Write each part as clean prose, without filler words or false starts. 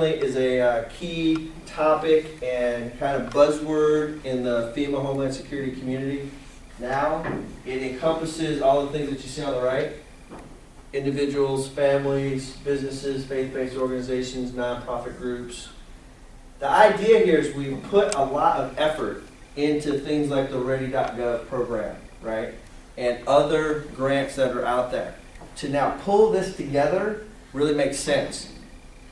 Is a key topic and kind of buzzword in the FEMA Homeland Security community. Now, it encompasses all the things that you see on the right. Individuals, families, businesses, faith-based organizations, nonprofit groups. The idea here is we put a lot of effort into things like the Ready.gov program, right? And other grants that are out there. To now pull this together really makes sense.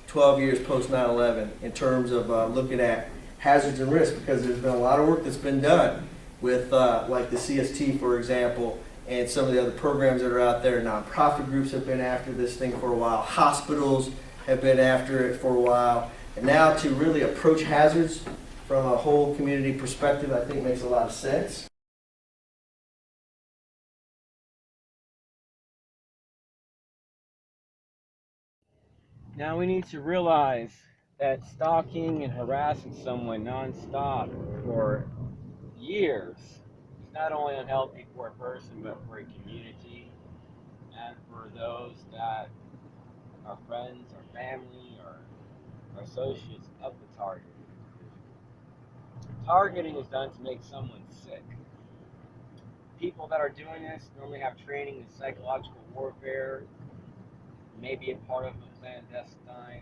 12 years post 9/11 in terms of looking at hazards and risks, because there's been a lot of work that's been done with like the CST, for example, and some of the other programs that are out there. Nonprofit groups have been after this thing for a while. Hospitals have been after it for a while. And now to really approach hazards from a whole community perspective, I think makes a lot of sense. Now we need to realize that stalking and harassing someone nonstop for years is not only unhealthy for a person, but for a community and for those that are friends or family or associates of the target. Targeting is done to make someone sick. People that are doing this normally have training in psychological warfare, maybe a part of a clandestine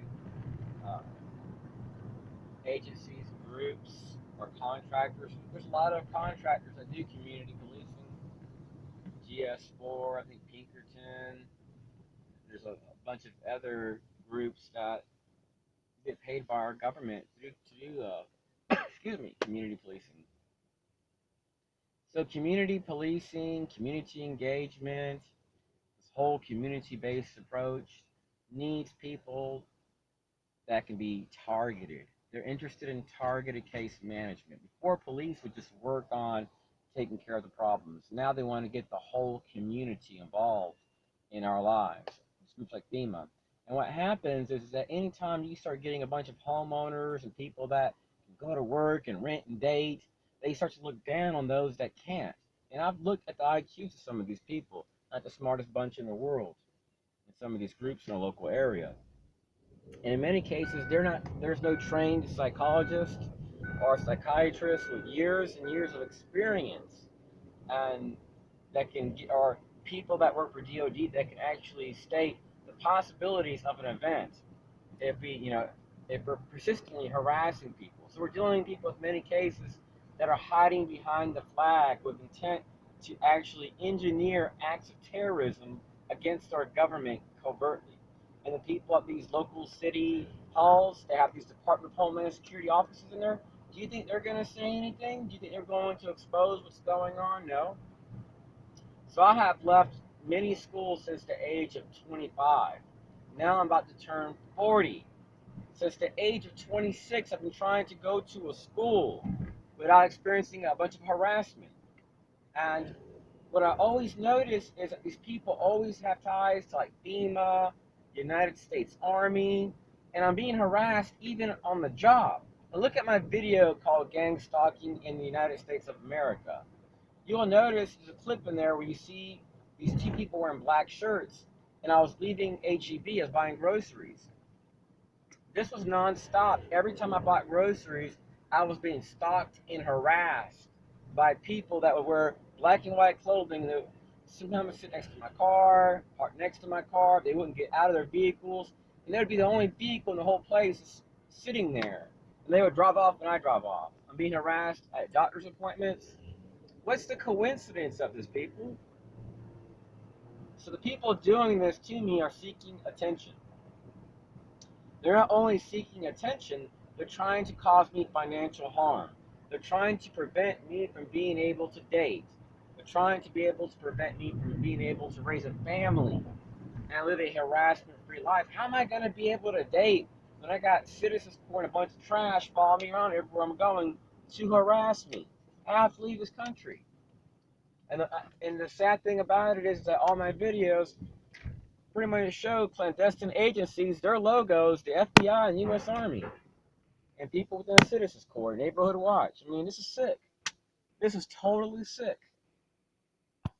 agencies, groups, or contractors. There's a lot of contractors that do community policing. GS4, I think Pinkerton. There's a bunch of other groups that get paid by our government to do excuse me, community policing. So community policing, community engagement, this whole community-based approach needs people that can be targeted. They're interested in targeted case management. Before, police would just work on taking care of the problems. Now they want to get the whole community involved in our lives. It's groups like FEMA. And what happens is that anytime you start getting a bunch of homeowners and people that can go to work and rent and date, they start to look down on those that can't. And I've looked at the IQs of some of these people, not the smartest bunch in the world, in some of these groups in a local area. And in many cases, there's no trained psychologist or psychiatrist with years and years of experience, and that can get, or people that work for DoD that can actually state the possibilities of an event if we're persistently harassing people. So we're dealing with people with many cases that are hiding behind the flag with intent to actually engineer acts of terrorism against our government covertly. And the people at these local city halls, they have these Department of Homeland Security offices in there. Do you think they're going to say anything? Do you think they're going to expose what's going on? No. So I have left many schools since the age of 25. Now I'm about to turn 40. Since the age of 26, I've been trying to go to a school without experiencing a bunch of harassment. And what I always notice is that these people always have ties to like FEMA, United States Army, and I'm being harassed even on the job. And look at my video called Gang Stalking in the United States of America. You'll notice there's a clip in there where you see these two people wearing black shirts, and I was leaving HEB, I was buying groceries. This was nonstop. Every time I bought groceries, I was being stalked and harassed by people that would wear black and white clothing. That sometimes would sit next to my car, park next to my car. They wouldn't get out of their vehicles, and they would be the only vehicle in the whole place sitting there. And they would drive off when I drive off. I'm being harassed at doctor's appointments. What's the coincidence of this, people? So the people doing this to me are seeking attention. They're not only seeking attention, they're trying to cause me financial harm. They're trying to prevent me from being able to date. They're trying to be able to prevent me from being able to raise a family and live a harassment-free life. How am I going to be able to date when I got citizens pouring a bunch of trash following me around everywhere I'm going to harass me? I have to leave this country. And the sad thing about it is that all my videos pretty much show clandestine agencies, their logos, the FBI and U.S. Army, and people within the Citizens Corps, Neighborhood Watch. I mean, this is sick. This is totally sick.